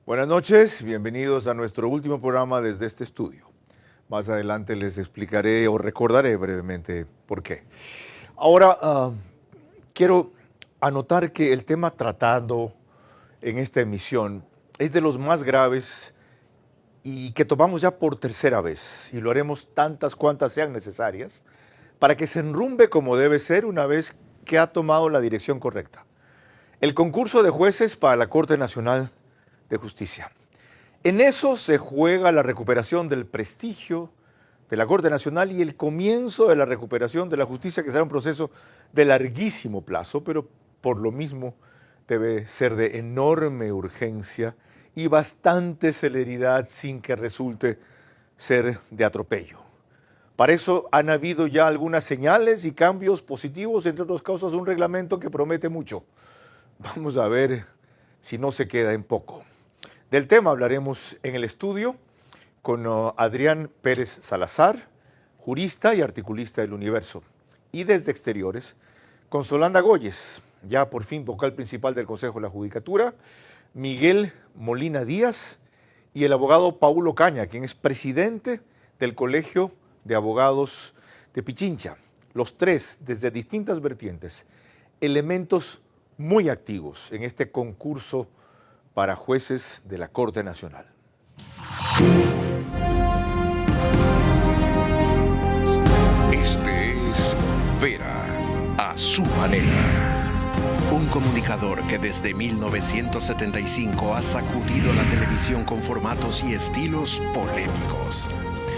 Buenas noches, bienvenidos a nuestro último programa desde este estudio. Más adelante les explicaré o recordaré brevemente por qué. Ahora, quiero anotar que el tema tratado en esta emisión es de los más graves y que tomamos ya por tercera vez, y lo haremos tantas cuantas sean necesarias, para que se enrumbe como debe ser una vez que ha tomado la dirección correcta. El concurso de jueces para la Corte Nacional de Justicia. En eso se juega la recuperación del prestigio de la Corte Nacional y el comienzo de la recuperación de la justicia, que será un proceso de larguísimo plazo, pero por lo mismo debe ser de enorme urgencia y bastante celeridad sin que resulte ser de atropello. Para eso han habido ya algunas señales y cambios positivos, entre otras cosas un reglamento que promete mucho. Vamos a ver si no se queda en poco. Del tema hablaremos en el estudio con Adrián Pérez Salazar, jurista y articulista del Universo. Y desde Exteriores, con Solanda Goyes, ya por fin vocal principal del Consejo de la Judicatura, Miguel Molina Díaz y el abogado Paulo Caña, quien es presidente del Colegio de Abogados de Pichincha. Los tres, desde distintas vertientes, elementos muy activos en este concurso para jueces de la Corte Nacional. Este es Vera a su manera. Un comunicador que desde 1975 ha sacudido la televisión con formatos y estilos polémicos,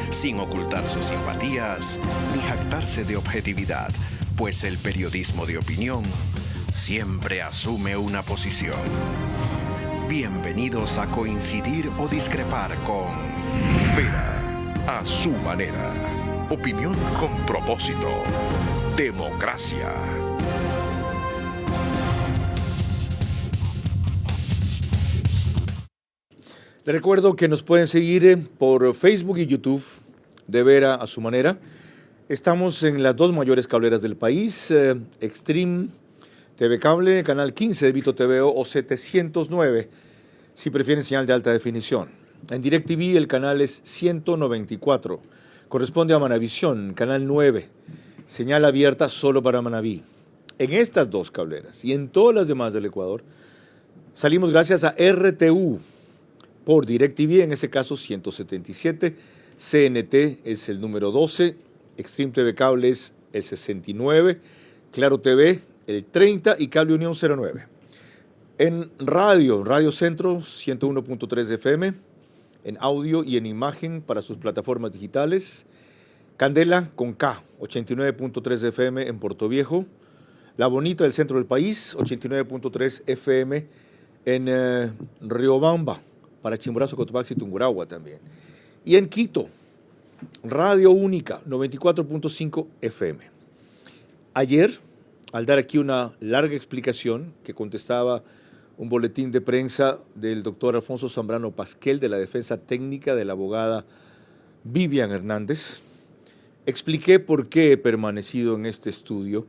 sin ocultar sus simpatías ni jactarse de objetividad, pues el periodismo de opinión siempre asume una posición. Bienvenidos a coincidir o discrepar con Vera a su manera. Opinión con propósito. Democracia. Les recuerdo que nos pueden seguir por Facebook y YouTube de Vera a su manera. Estamos en las dos mayores cableras del país, Extreme TV Cable, Canal 15 de Vito TVO o 709, si prefieren señal de alta definición. En DirecTV el canal es 194, corresponde a Manavisión, Canal 9, señal abierta solo para Manaví. En estas dos cableras y en todas las demás del Ecuador, salimos gracias a RTU por DirecTV, en ese caso 177, CNT es el número 12, Extreme TV Cable es el 69, Claro TV el 30 y Cable Unión 09. En Radio Centro 101.3 FM, en audio y en imagen para sus plataformas digitales, Candela con K, 89.3 FM en Puerto Viejo, La Bonita del centro del país, 89.3 FM en Riobamba, para Chimborazo, Cotopaxi y Tungurahua también. Y en Quito, Radio Única, 94.5 FM. Ayer, al dar aquí una larga explicación que contestaba un boletín de prensa del doctor Alfonso Zambrano Pasquel de la defensa técnica de la abogada Vivian Hernández, expliqué por qué he permanecido en este estudio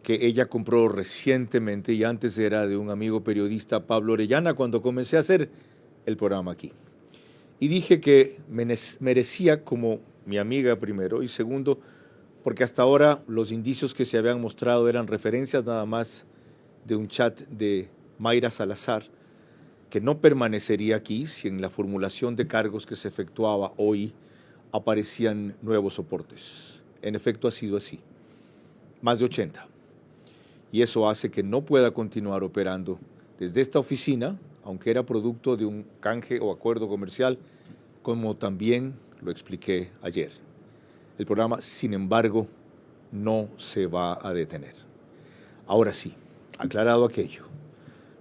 que ella compró recientemente y antes era de un amigo periodista, Pablo Orellana, cuando comencé a hacer el programa aquí. Y dije que merecía como mi amiga primero y segundo, porque hasta ahora los indicios que se habían mostrado eran referencias nada más de un chat de Mayra Salazar, que no permanecería aquí si en la formulación de cargos que se efectuaba hoy aparecían nuevos soportes. En efecto ha sido así, más de 80. Y eso hace que no pueda continuar operando desde esta oficina, aunque era producto de un canje o acuerdo comercial, como también lo expliqué ayer. El programa, sin embargo, no se va a detener. Ahora sí, aclarado aquello.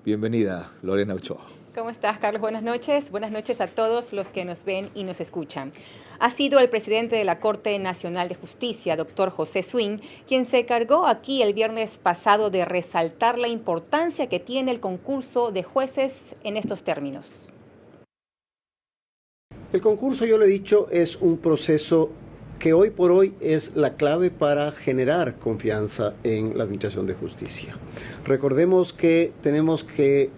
Bienvenida, Lorena Ochoa. ¿Cómo estás, Carlos? Buenas noches. Buenas noches a todos los que nos ven y nos escuchan. Ha sido el presidente de la Corte Nacional de Justicia, doctor José Swing, quien se encargó aquí el viernes pasado de resaltar la importancia que tiene el concurso de jueces en estos términos. El concurso, yo lo he dicho, es un proceso que hoy por hoy es la clave para generar confianza en la administración de justicia. Recordemos que tenemos que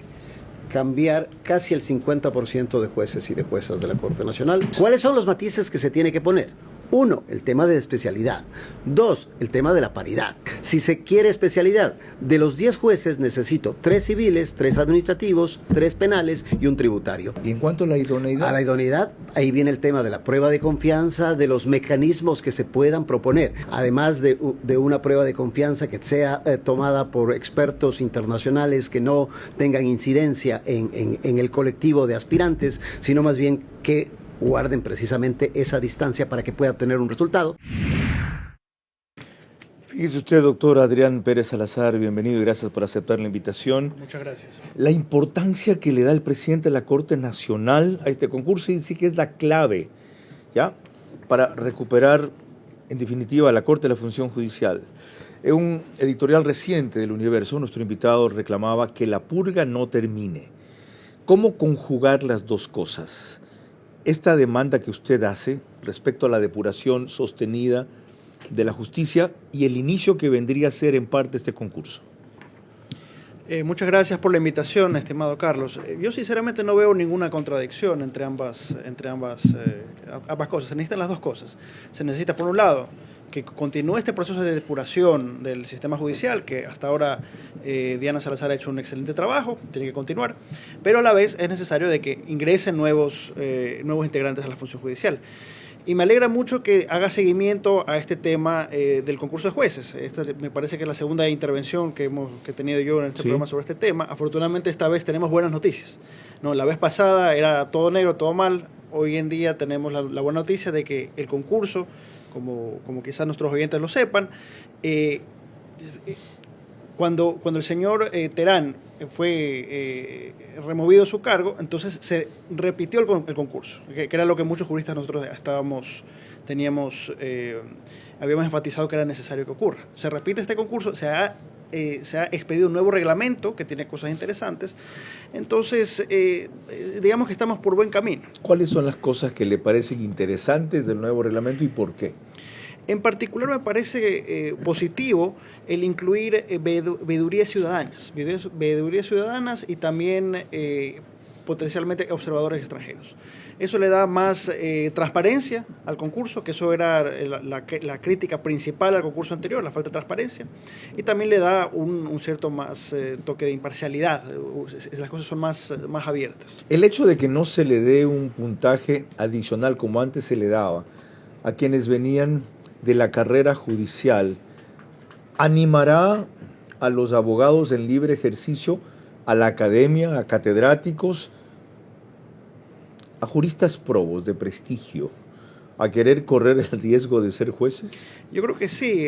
cambiar casi el 50% de jueces y de juezas de la Corte Nacional. ¿Cuáles son los matices que se tiene que poner? 1, el tema de especialidad. 2, el tema de la paridad. Si se quiere especialidad, de los 10 jueces necesito 3 civiles, 3 administrativos, 3 penales y un tributario. ¿Y en cuanto a la idoneidad? A la idoneidad, ahí viene el tema de la prueba de confianza, de los mecanismos que se puedan proponer, además de una prueba de confianza que sea tomada por expertos internacionales que no tengan incidencia en el colectivo de aspirantes, sino más bien que guarden precisamente esa distancia para que pueda obtener un resultado. Fíjese usted, doctor Adrián Pérez Salazar, bienvenido y gracias por aceptar la invitación. Muchas gracias. La importancia que le da el presidente de la Corte Nacional a este concurso y sí que es la clave, ¿ya?, para recuperar, en definitiva, la Corte de la función judicial. En un editorial reciente del Universo, nuestro invitado reclamaba que la purga no termine. ¿Cómo conjugar las dos cosas? Esta demanda que usted hace respecto a la depuración sostenida de la justicia y el inicio que vendría a ser en parte este concurso. Muchas gracias por la invitación, estimado Carlos. Yo sinceramente no veo ninguna contradicción entre ambas cosas. Se necesitan las dos cosas. Se necesita, por un lado, que continúe este proceso de depuración del sistema judicial, que hasta ahora Diana Salazar ha hecho un excelente trabajo, tiene que continuar, pero a la vez es necesario de que ingresen nuevos integrantes a la función judicial. Y me alegra mucho que haga seguimiento a este tema del concurso de jueces. Esta me parece que es la segunda intervención que he tenido yo en este programa sobre este tema. Afortunadamente esta vez tenemos buenas noticias. No, la vez pasada era todo negro, todo mal. Hoy en día tenemos la buena noticia de que el concurso, como quizás nuestros oyentes lo sepan, cuando el señor Terán fue removido de su cargo, entonces se repitió el concurso, que era lo que muchos juristas nosotros habíamos enfatizado que era necesario que ocurra. Se repite este concurso, se ha expedido un nuevo reglamento que tiene cosas interesantes, entonces digamos que estamos por buen camino. ¿Cuáles son las cosas que le parecen interesantes del nuevo reglamento y por qué? En particular me parece positivo el incluir veedurías ciudadanas y también potencialmente observadores extranjeros. Eso le da más transparencia al concurso, que eso era la crítica principal al concurso anterior, la falta de transparencia, y también le da un cierto más toque de imparcialidad, las cosas son más abiertas. El hecho de que no se le dé un puntaje adicional como antes se le daba a quienes venían de la carrera judicial, ¿animará a los abogados en libre ejercicio, a la academia, a catedráticos, a juristas probos de prestigio, a querer correr el riesgo de ser jueces? Yo creo que sí.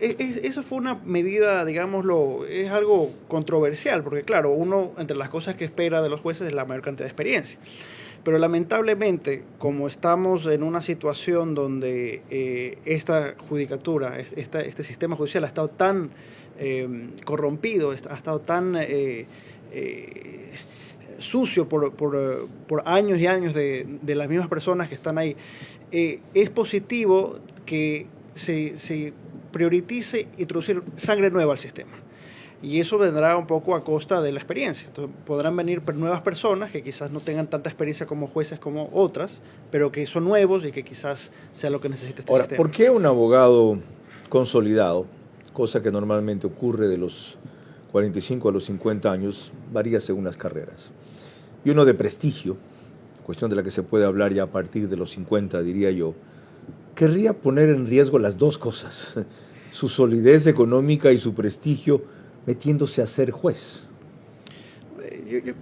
Eso fue una medida, digámoslo, es algo controversial, porque claro, uno entre las cosas que espera de los jueces es la mayor cantidad de experiencia. Pero lamentablemente, como estamos en una situación donde esta judicatura, este sistema judicial ha estado tan corrompido, ha estado tan sucio por años y años de las mismas personas que están ahí, es positivo que se priorice introducir sangre nueva al sistema. Y eso vendrá un poco a costa de la experiencia. Entonces, podrán venir nuevas personas que quizás no tengan tanta experiencia como jueces como otras, pero que son nuevos y que quizás sea lo que necesita este sistema. ¿Por qué un abogado consolidado, cosa que normalmente ocurre de los 45 a los 50 años, varía según las carreras, y uno de prestigio, cuestión de la que se puede hablar ya a partir de los 50, diría yo, querría poner en riesgo las dos cosas, su solidez económica y su prestigio, metiéndose a ser juez?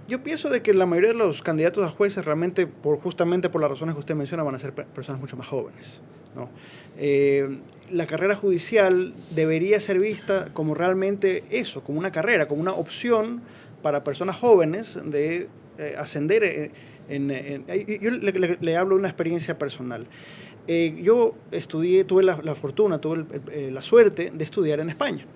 Yo pienso de que la mayoría de los candidatos a jueces realmente, justamente por las razones que usted menciona, van a ser personas mucho más jóvenes, ¿no? La carrera judicial debería ser vista como realmente eso, como una carrera, como una opción para personas jóvenes de ascender. Yo le hablo de una experiencia personal. Yo tuve la fortuna, tuve la suerte de estudiar en España.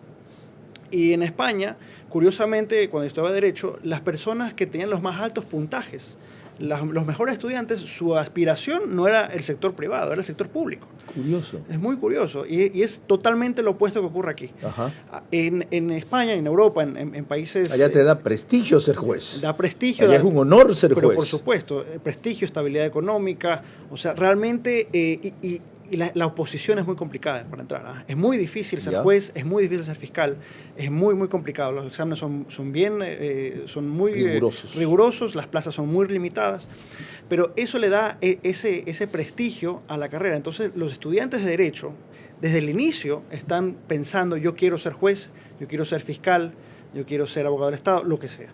Y en España, curiosamente, cuando yo estaba Derecho, las personas que tenían los más altos puntajes, los mejores estudiantes, su aspiración no era el sector privado, era el sector público. Curioso. Es muy curioso y es totalmente lo opuesto que ocurre aquí. Ajá. En España, en Europa, en países... Allá te da prestigio ser juez. Da prestigio. Allá es un honor ser pero juez. Por supuesto, prestigio, estabilidad económica, o sea, realmente... Y la oposición es muy complicada para entrar. ¿Ah? Es muy difícil ser juez, es muy difícil ser fiscal, es muy, muy complicado. Los exámenes son muy rigurosos, las plazas son muy limitadas, pero eso le da ese prestigio a la carrera. Entonces, los estudiantes de Derecho, desde el inicio, están pensando, yo quiero ser juez, yo quiero ser fiscal, yo quiero ser abogado del Estado, lo que sea.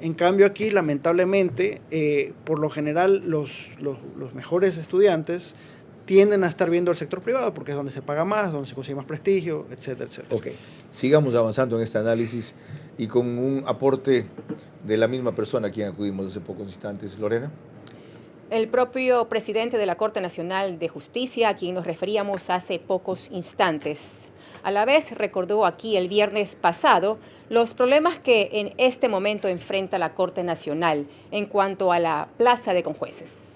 En cambio aquí, lamentablemente, por lo general, los mejores estudiantes tienden a estar viendo el sector privado porque es donde se paga más, donde se consigue más prestigio, etcétera, etcétera. Ok, sigamos avanzando en este análisis y con un aporte de la misma persona a quien acudimos hace pocos instantes. Lorena. El propio presidente de la Corte Nacional de Justicia, a quien nos referíamos hace pocos instantes, a la vez recordó aquí el viernes pasado los problemas que en este momento enfrenta la Corte Nacional en cuanto a la plaza de conjueces.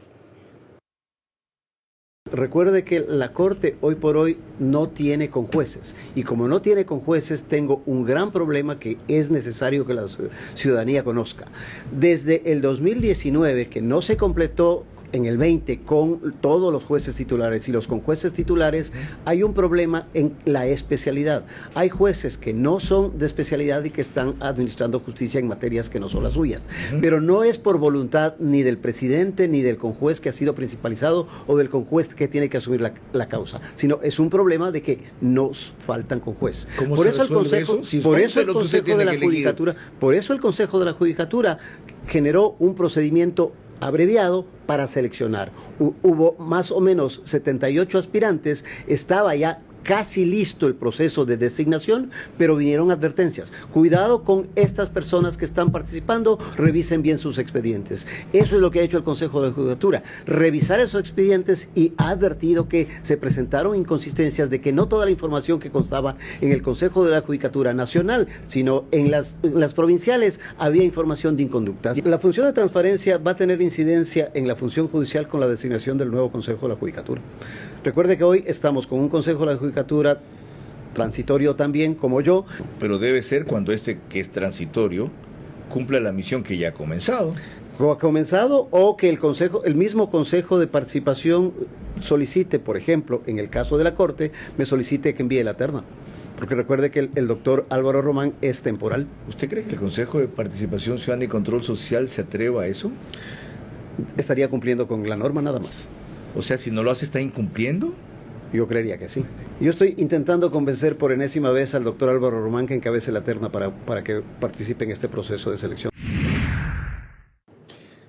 Recuerde que la Corte hoy por hoy no tiene conjueces y como no tiene conjueces tengo un gran problema que es necesario que la ciudadanía conozca. Desde el 2019 que no se completó en el 20 con todos los jueces titulares y los conjueces titulares, hay un problema en la especialidad. Hay jueces que no son de especialidad y que están administrando justicia en materias que no son las suyas. Pero no es por voluntad ni del presidente ni del conjuez que ha sido principalizado o del conjuez que tiene que asumir la causa, sino es un problema de que nos faltan conjuez. Por eso el Consejo, por eso el Consejo de la Judicatura, por eso el Consejo de la Judicatura generó un procedimiento abreviado para seleccionar. Hubo más o menos 78 aspirantes, estaba ya casi listo el proceso de designación, pero vinieron advertencias. Cuidado con estas personas que están participando, revisen bien sus expedientes. Eso es lo que ha hecho el Consejo de la Judicatura, revisar esos expedientes y ha advertido que se presentaron inconsistencias de que no toda la información que constaba en el Consejo de la Judicatura Nacional, sino en las provinciales, había información de inconductas. La función de transparencia va a tener incidencia en la función judicial con la designación del nuevo Consejo de la Judicatura. Recuerde que hoy estamos con un Consejo de la Judicatura transitorio también, como yo. Pero debe ser cuando que es transitorio, cumpla la misión que ya ha comenzado. O ha comenzado o que el mismo Consejo de Participación solicite, por ejemplo, en el caso de la Corte, me solicite que envíe la terna. Porque recuerde que el doctor Álvaro Román es temporal. ¿Usted cree que el Consejo de Participación Ciudadana y Control Social se atreva a eso? Estaría cumpliendo con la norma nada más. O sea, si no lo hace, ¿está incumpliendo? Yo creería que sí. Yo estoy intentando convencer por enésima vez al doctor Álvaro Román que encabece la terna para que participe en este proceso de selección.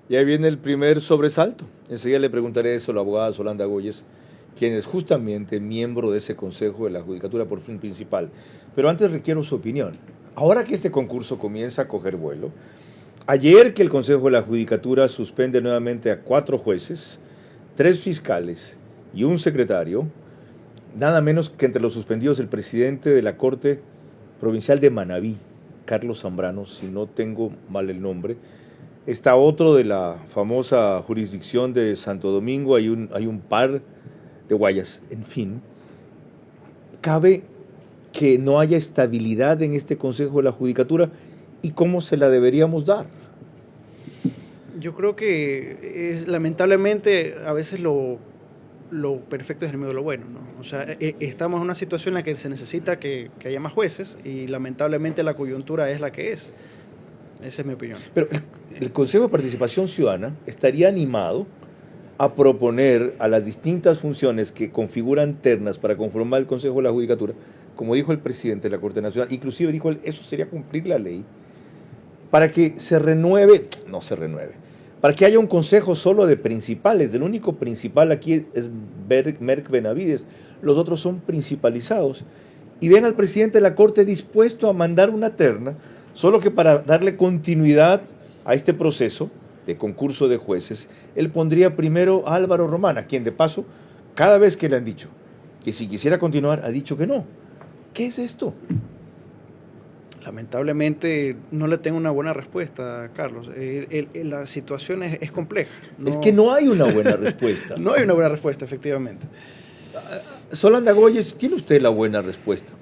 Y ahí viene el primer sobresalto. Enseguida le preguntaré eso a la abogada Solanda Goyes, quien es justamente miembro de ese Consejo de la Judicatura por fin principal. Pero antes requiero su opinión. Ahora que este concurso comienza a coger vuelo, ayer que el Consejo de la Judicatura suspende nuevamente a 4 jueces, 3 fiscales y un secretario, nada menos que entre los suspendidos el presidente de la Corte Provincial de Manabí, Carlos Zambrano, si no tengo mal el nombre. Está otro de la famosa jurisdicción de Santo Domingo, hay un par de Guayas. En fin, cabe que no haya estabilidad en este Consejo de la Judicatura y cómo se la deberíamos dar. Yo creo que lamentablemente a veces lo perfecto es enemigo de lo bueno, ¿no? O sea, estamos en una situación en la que se necesita que haya más jueces y lamentablemente la coyuntura es la que es. Esa es mi opinión. Pero el Consejo de Participación Ciudadana estaría animado a proponer a las distintas funciones que configuran ternas para conformar el Consejo de la Judicatura, como dijo el presidente de la Corte Nacional, inclusive dijo él, eso sería cumplir la ley, para que para que haya un consejo solo de principales. El único principal aquí es Merck Benavides, los otros son principalizados. Y ven al presidente de la Corte dispuesto a mandar una terna, solo que para darle continuidad a este proceso de concurso de jueces, él pondría primero a Álvaro Román, a quien de paso, cada vez que le han dicho que si quisiera continuar, ha dicho que no. ¿Qué es esto? Lamentablemente no le tengo una buena respuesta, Carlos. La situación es compleja. Es que no hay una buena respuesta. No hay una buena respuesta, efectivamente. Solanda Goyes, tiene usted la buena respuesta.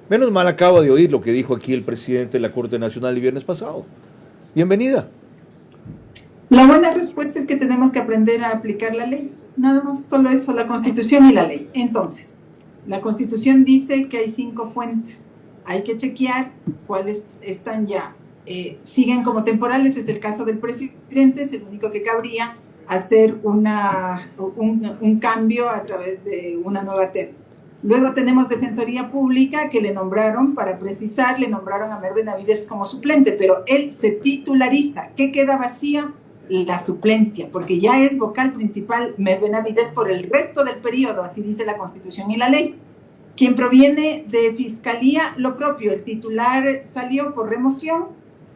Menos mal acaba de oír lo que dijo aquí el presidente de la Corte Nacional el viernes pasado. Bienvenida. La buena respuesta es que tenemos que aprender a aplicar la ley. Nada más, solo eso, la Constitución y la ley. Entonces, la Constitución dice que hay 5 fuentes. Hay que chequear cuáles están ya. Siguen como temporales, es el caso del presidente, es el único que cabría hacer un cambio a través de una nueva terna. Luego tenemos Defensoría Pública, que le nombraron, para precisar, le nombraron a Mer Benavides como suplente, pero él se titulariza. ¿Qué queda vacía? La suplencia, porque ya es vocal principal Mer Benavides por el resto del periodo, así dice la Constitución y la ley. Quien proviene de Fiscalía, lo propio, el titular salió por remoción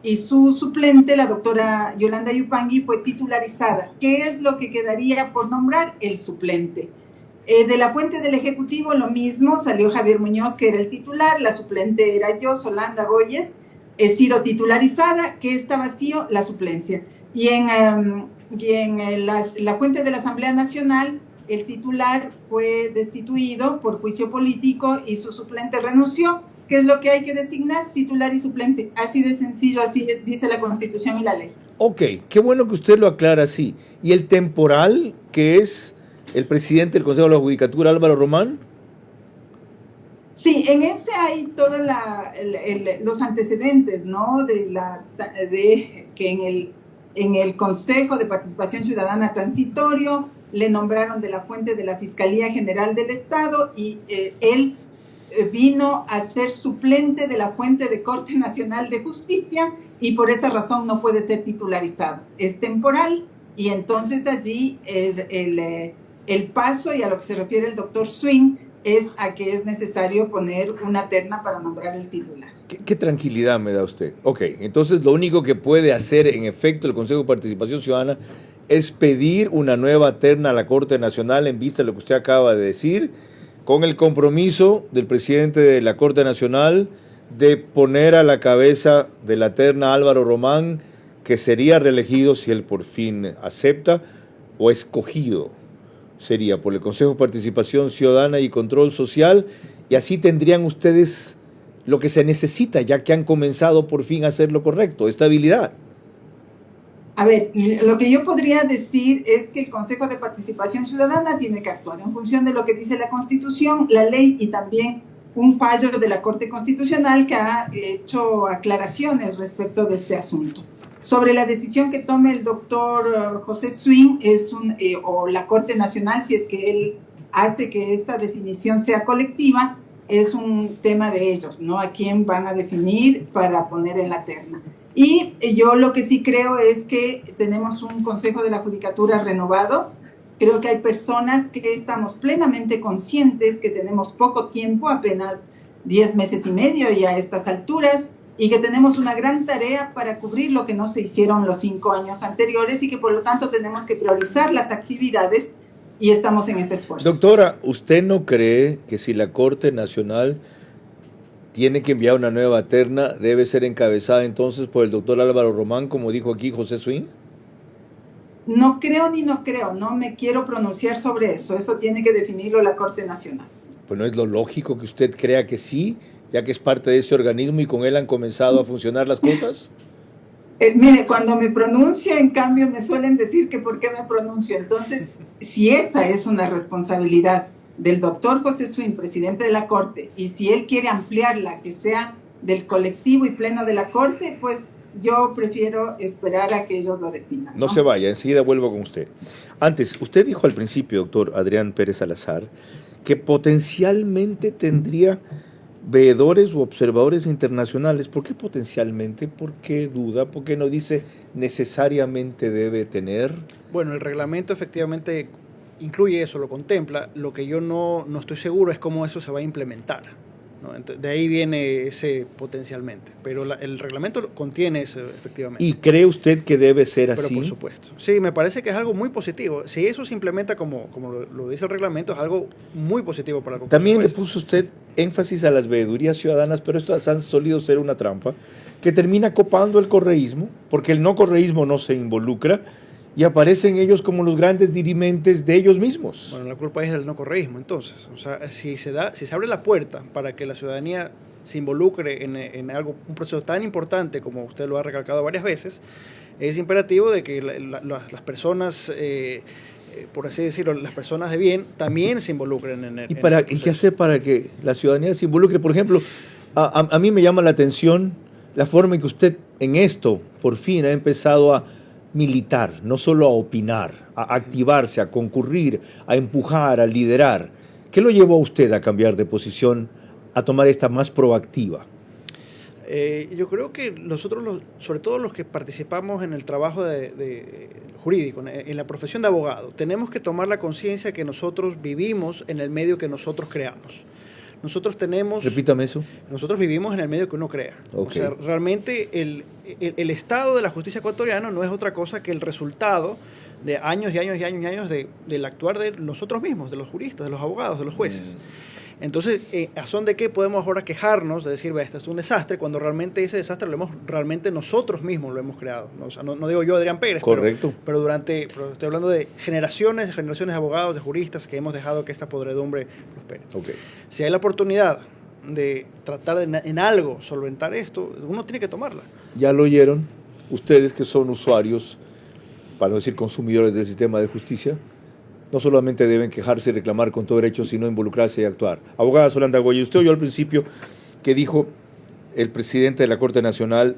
y su suplente, la doctora Yolanda Yupangui, fue titularizada. ¿Qué es lo que quedaría por nombrar? El suplente. De la fuente del Ejecutivo, lo mismo, salió Javier Muñoz, que era el titular, la suplente era yo, Solanda Goyes, he sido titularizada. ¿Qué está vacío? La suplencia. Y en la fuente de la Asamblea Nacional, el titular fue destituido por juicio político y su suplente renunció. ¿Qué es lo que hay que designar? Titular y suplente. Así de sencillo, así dice la Constitución y la ley. Ok, qué bueno que usted lo aclara así. ¿Y el temporal, que es el presidente del Consejo de la Judicatura, Álvaro Román? Sí, en ese hay todos los antecedentes, ¿no? De que en el Consejo de Participación Ciudadana Transitorio le nombraron de la fuente de la Fiscalía General del Estado y él vino a ser suplente de la fuente de Corte Nacional de Justicia y por esa razón no puede ser titularizado. Es temporal y entonces allí es el paso, y a lo que se refiere el doctor Swing, es a que es necesario poner una terna para nombrar el titular. ¿Qué tranquilidad me da usted? Ok, entonces lo único que puede hacer en efecto el Consejo de Participación Ciudadana es pedir una nueva terna a la Corte Nacional en vista de lo que usted acaba de decir, con el compromiso del presidente de la Corte Nacional de poner a la cabeza de la terna Álvaro Román, que sería reelegido si él por fin acepta, o escogido sería por el Consejo de Participación Ciudadana y Control Social, y así tendrían ustedes lo que se necesita, ya que han comenzado por fin a hacer lo correcto, estabilidad. A ver, lo que yo podría decir es que el Consejo de Participación Ciudadana tiene que actuar en función de lo que dice la Constitución, la ley y también un fallo de la Corte Constitucional que ha hecho aclaraciones respecto de este asunto. Sobre la decisión que tome el doctor José Swing o la Corte Nacional, si es que él hace que esta definición sea colectiva, es un tema de ellos, ¿no? A quién van a definir para poner en la terna. Y yo lo que sí creo es que tenemos un Consejo de la Judicatura renovado. Creo que hay personas que estamos plenamente conscientes que tenemos poco tiempo, apenas 10 meses y medio y a estas alturas, y que tenemos una gran tarea para cubrir lo que no se hicieron los 5 años anteriores y que por lo tanto tenemos que priorizar las actividades y estamos en ese esfuerzo. Doctora, ¿usted no cree que si la Corte Nacional tiene que enviar una nueva terna, debe ser encabezada entonces por el doctor Álvaro Román, como dijo aquí José Swing? No creo ni no creo, no me quiero pronunciar sobre eso, eso tiene que definirlo la Corte Nacional. Pues no es lo lógico que usted crea que sí, ya que es parte de ese organismo y con él han comenzado a funcionar las cosas. Mire, cuando me pronuncio, en cambio, me suelen decir que por qué me pronuncio. Entonces, si esta es una responsabilidad del doctor José Swing, presidente de la Corte, y si él quiere ampliarla, que sea del colectivo y pleno de la Corte, pues yo prefiero esperar a que ellos lo definan. No se vaya, enseguida vuelvo con usted. Antes, usted dijo al principio, doctor Adrián Pérez Salazar, que potencialmente tendría veedores u observadores internacionales. ¿Por qué potencialmente? ¿Por qué duda? ¿Por qué no dice necesariamente debe tener? Bueno, el reglamento efectivamente incluye eso, lo contempla. Lo que yo no estoy seguro es cómo eso se va a implementar. ¿no? De ahí viene ese potencialmente, pero el reglamento contiene eso efectivamente. ¿Y cree usted que debe ser Pero así? por supuesto. Sí, me parece que es algo muy positivo. Si eso se implementa como lo dice el reglamento, es algo muy positivo para la concurso. También le puso usted énfasis a las veedurías ciudadanas, pero estas han solido ser una trampa que termina copando el correísmo, porque el no correísmo no se involucra y aparecen ellos como los grandes dirimentes de ellos mismos. Bueno, la culpa es del no correísmo, entonces. O sea, si se abre la puerta para que la ciudadanía se involucre en algo, un proceso tan importante como usted lo ha recalcado varias veces, es imperativo de que las personas, por así decirlo, las personas de bien también se involucren en el proceso. ¿Y qué hacer para que la ciudadanía se involucre? Por ejemplo, a mí me llama la atención la forma en que usted en esto por fin ha empezado a militar, no solo a opinar, a activarse, a concurrir, a empujar, a liderar. ¿Qué lo llevó a usted a cambiar de posición, a tomar esta más proactiva? Yo creo que nosotros, sobre todo los que participamos en el trabajo jurídico, en la profesión de abogado, tenemos que tomar la conciencia que nosotros vivimos en el medio que nosotros creamos. Nosotros tenemos... Repítame eso. Nosotros vivimos en el medio que uno crea. Okay. O sea, realmente el estado de la justicia ecuatoriana no es otra cosa que el resultado de años y años y años y años del actuar de nosotros mismos, de los juristas, de los abogados, de los jueces. Entonces, ¿a son de qué podemos ahora quejarnos de decir, esto es un desastre, cuando realmente ese desastre realmente nosotros mismos lo hemos creado? ¿No? O sea, no digo yo, Adrián Pérez, correcto, pero estoy hablando de generaciones de abogados, de juristas que hemos dejado que esta podredumbre prospere. Okay. Si hay la oportunidad de tratar en algo solventar esto, uno tiene que tomarla. Ya lo oyeron, ustedes que son usuarios, para no decir consumidores del sistema de justicia, no solamente deben quejarse y reclamar con todo derecho, sino involucrarse y actuar. Abogada Solanda Goya, usted oyó al principio que dijo el presidente de la Corte Nacional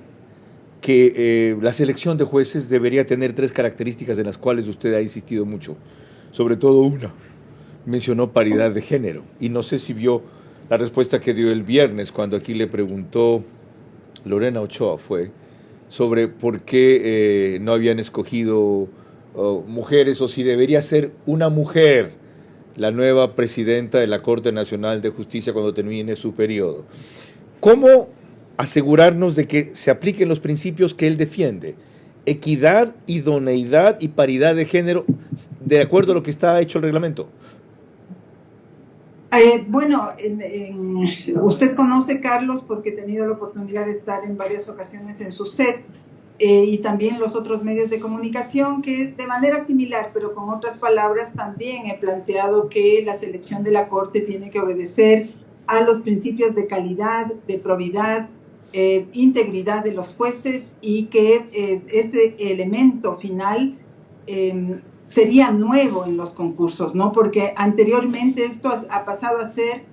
que la selección de jueces debería tener 3 características en las cuales usted ha insistido mucho. Sobre todo una, mencionó paridad de género. Y no sé si vio la respuesta que dio el viernes cuando aquí le preguntó Lorena Ochoa, sobre por qué no habían escogido mujeres, o si debería ser una mujer la nueva presidenta de la Corte Nacional de Justicia cuando termine su periodo. ¿Cómo asegurarnos de que se apliquen los principios que él defiende? Equidad, idoneidad y paridad de género, de acuerdo a lo que está hecho el reglamento. Bueno, usted conoce, Carlos, porque he tenido la oportunidad de estar en varias ocasiones en su set, y también los otros medios de comunicación, que de manera similar, pero con otras palabras, también he planteado que la selección de la Corte tiene que obedecer a los principios de calidad, de probidad, integridad de los jueces, y que este elemento final sería nuevo en los concursos, ¿no? Porque anteriormente esto ha pasado a ser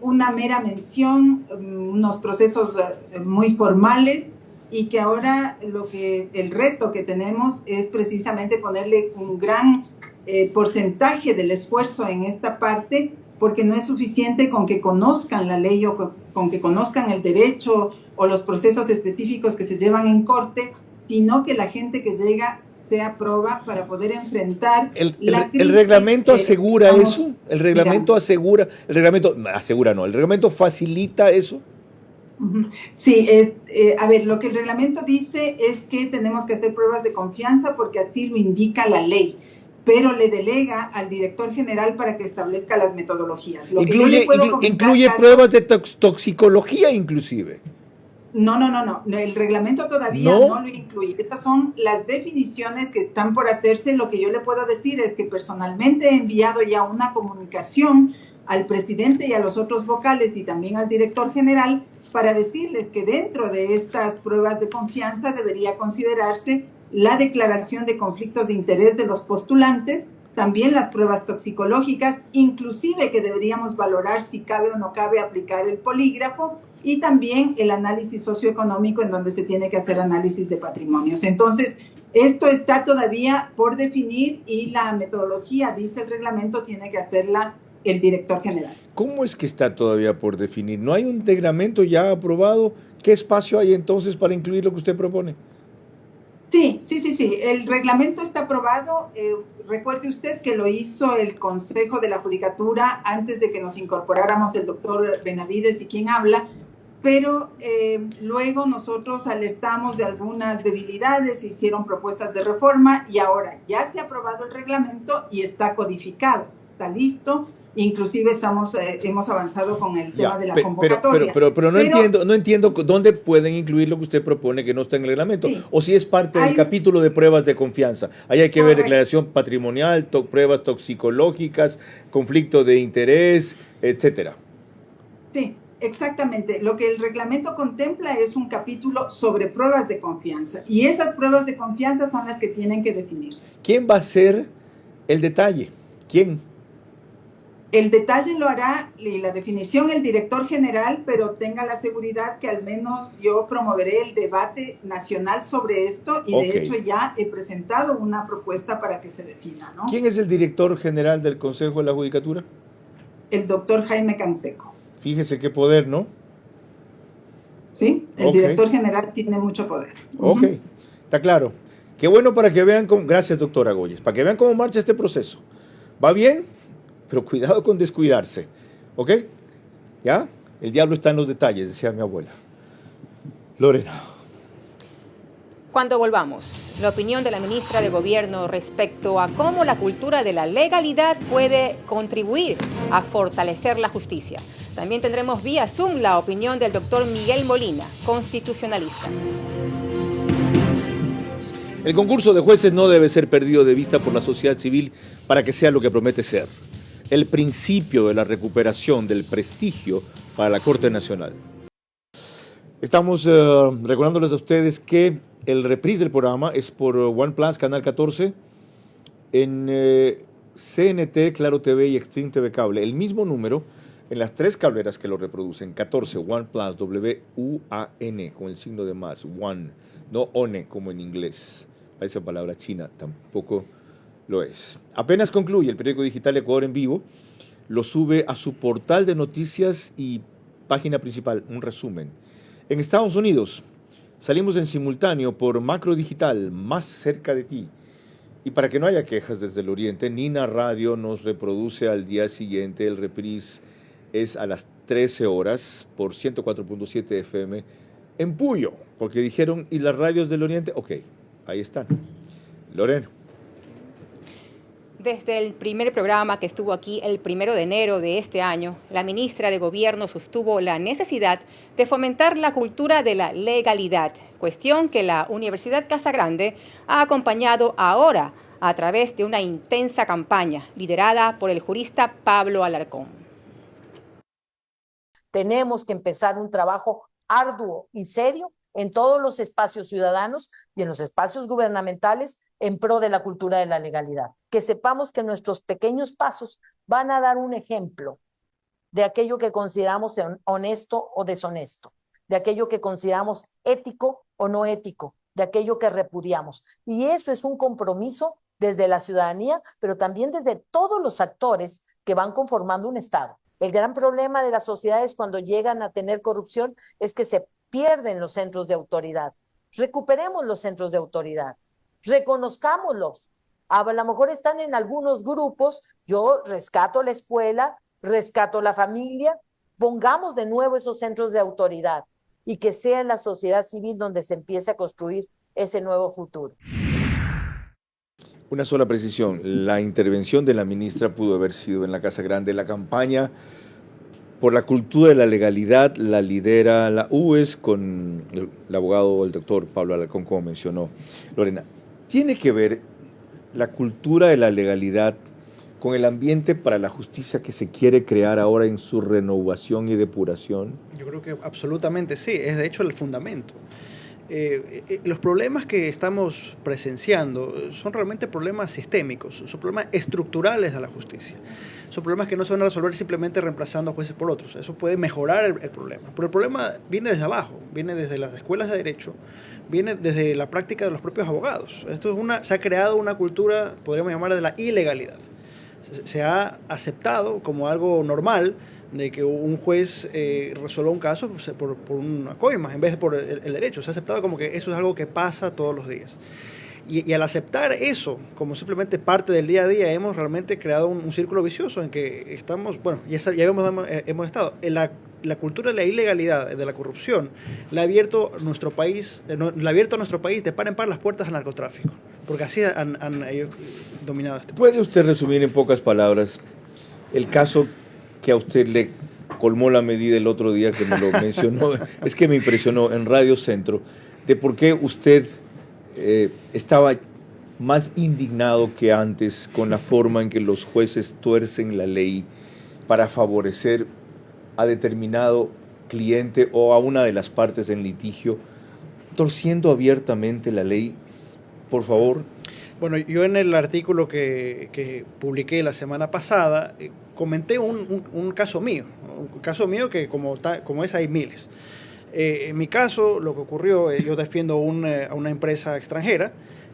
una mera mención, unos procesos muy formales, y que ahora el reto que tenemos es precisamente ponerle un gran porcentaje del esfuerzo en esta parte, porque no es suficiente con que conozcan la ley o con que conozcan el derecho o los procesos específicos que se llevan en corte, sino que la gente que llega sea prueba para poder enfrentar la crisis. ¿El reglamento asegura eso? ¿El reglamento el reglamento facilita eso? Sí, a ver, lo que el reglamento dice es que tenemos que hacer pruebas de confianza porque así lo indica la ley, pero le delega al director general para que establezca las metodologías. Incluye pruebas de toxicología inclusive. No, el reglamento todavía no lo incluye. Estas son las definiciones que están por hacerse. Lo que yo le puedo decir es que personalmente he enviado ya una comunicación al presidente y a los otros vocales y también al director general para decirles que dentro de estas pruebas de confianza debería considerarse la declaración de conflictos de interés de los postulantes, también las pruebas toxicológicas, inclusive que deberíamos valorar si cabe o no cabe aplicar el polígrafo, y también el análisis socioeconómico en donde se tiene que hacer análisis de patrimonios. Entonces, esto está todavía por definir y la metodología, dice el reglamento, tiene que hacerla el director general. ¿Cómo es que está todavía por definir? ¿No hay un reglamento ya aprobado? ¿Qué espacio hay entonces para incluir lo que usted propone? Sí. El reglamento está aprobado. Recuerde usted que lo hizo el Consejo de la Judicatura antes de que nos incorporáramos el doctor Benavides y quien habla, pero luego nosotros alertamos de algunas debilidades, se hicieron propuestas de reforma y ahora ya se ha aprobado el reglamento y está codificado, está listo. Inclusive hemos avanzado con el tema de la convocatoria. Pero no entiendo dónde pueden incluir lo que usted propone que no está en el reglamento, sí, o si es parte del capítulo de pruebas de confianza. Ahí hay que ver declaración patrimonial, pruebas toxicológicas, conflicto de interés, etcétera. Sí, exactamente. Lo que el reglamento contempla es un capítulo sobre pruebas de confianza y esas pruebas de confianza son las que tienen que definirse. ¿Quién va a ser el detalle? ¿Quién? El detalle lo hará y la definición el director general, pero tenga la seguridad que al menos yo promoveré el debate nacional sobre esto y de hecho ya he presentado una propuesta para que se defina, ¿no? ¿Quién es el director general del Consejo de la Judicatura? El doctor Jaime Canseco. Fíjese qué poder, ¿no? Sí, el director general tiene mucho poder. Ok, está claro. Qué bueno para que vean cómo... Gracias, doctora Goyes. Para que vean cómo marcha este proceso. ¿Va bien? Pero cuidado con descuidarse, ¿ok? ¿Ya? El diablo está en los detalles, decía mi abuela. Lorena. Cuando volvamos, la opinión de la ministra de Gobierno respecto a cómo la cultura de la legalidad puede contribuir a fortalecer la justicia. También tendremos vía Zoom la opinión del doctor Miguel Molina, constitucionalista. El concurso de jueces no debe ser perdido de vista por la sociedad civil para que sea lo que promete ser. El principio de la recuperación del prestigio para la Corte Nacional. Estamos recordándoles a ustedes que el reprise del programa es por OnePlus, Canal 14, en CNT, Claro TV y Extreme TV Cable. El mismo número en las tres cableras que lo reproducen. 14, OnePlus, W-U-A-N, con el signo de más, One, no ONE como en inglés. Esa palabra china tampoco lo es. Apenas concluye el periódico digital Ecuador en Vivo, lo sube a su portal de noticias y página principal, un resumen. En Estados Unidos, salimos en simultáneo por Macro Digital, más cerca de ti. Y para que no haya quejas desde el oriente, Nina Radio nos reproduce al día siguiente, el reprise es a las 13 horas por 104.7 FM en Puyo, porque dijeron, ¿y las radios del oriente? Ok, ahí están. Lorena. Desde el primer programa que estuvo aquí el 1 de enero de este año, la ministra de Gobierno sostuvo la necesidad de fomentar la cultura de la legalidad, cuestión que la Universidad Casa Grande ha acompañado ahora a través de una intensa campaña liderada por el jurista Pablo Alarcón. Tenemos que empezar un trabajo arduo y serio en todos los espacios ciudadanos y en los espacios gubernamentales en pro de la cultura de la legalidad. Que sepamos que nuestros pequeños pasos van a dar un ejemplo de aquello que consideramos honesto o deshonesto, de aquello que consideramos ético o no ético, de aquello que repudiamos. Y eso es un compromiso desde la ciudadanía, pero también desde todos los actores que van conformando un Estado. El gran problema de las sociedades cuando llegan a tener corrupción es que se pierden los centros de autoridad. Recuperemos los centros de autoridad, reconozcámoslos. A lo mejor están en algunos grupos, yo rescato la escuela, rescato la familia, pongamos de nuevo esos centros de autoridad y que sea en la sociedad civil donde se empiece a construir ese nuevo futuro. Una sola precisión, la intervención de la ministra pudo haber sido en la Casa Grande. La campaña por la cultura de la legalidad la lidera la UES con el abogado, el doctor Pablo Alarcón, como mencionó Lorena. ¿Tiene que ver la cultura de la legalidad con el ambiente para la justicia que se quiere crear ahora en su renovación y depuración? Yo creo que absolutamente sí, es de hecho el fundamento. Los problemas que estamos presenciando son realmente problemas sistémicos, son problemas estructurales de la justicia. Son problemas que no se van a resolver simplemente reemplazando a jueces por otros. Eso puede mejorar el problema. Pero el problema viene desde abajo, viene desde las escuelas de derecho, viene desde la práctica de los propios abogados. Esto es se ha creado una cultura, podríamos llamarla, de la ilegalidad. Se ha aceptado como algo normal de que un juez resuelva un caso por una coima en vez de por el derecho. Se ha aceptado como que eso es algo que pasa todos los días. Y al aceptar eso como simplemente parte del día a día, hemos realmente creado un círculo vicioso en que estamos, bueno, ya hemos estado. La cultura de la ilegalidad, de la corrupción, le ha abierto a nuestro país de par en par las puertas al narcotráfico, porque así han ellos dominado este país. ¿Puede usted resumir en pocas palabras el caso que a usted le colmó la medida el otro día que me lo mencionó? Es que me impresionó en Radio Centro, de por qué usted estaba más indignado que antes con la forma en que los jueces tuercen la ley para favorecer a determinado cliente o a una de las partes en litigio, torciendo abiertamente la ley. Por favor. Bueno, yo en el artículo que publiqué la semana pasada comenté un caso mío, que como es hay miles. En mi caso, lo que ocurrió, yo defiendo a una empresa extranjera.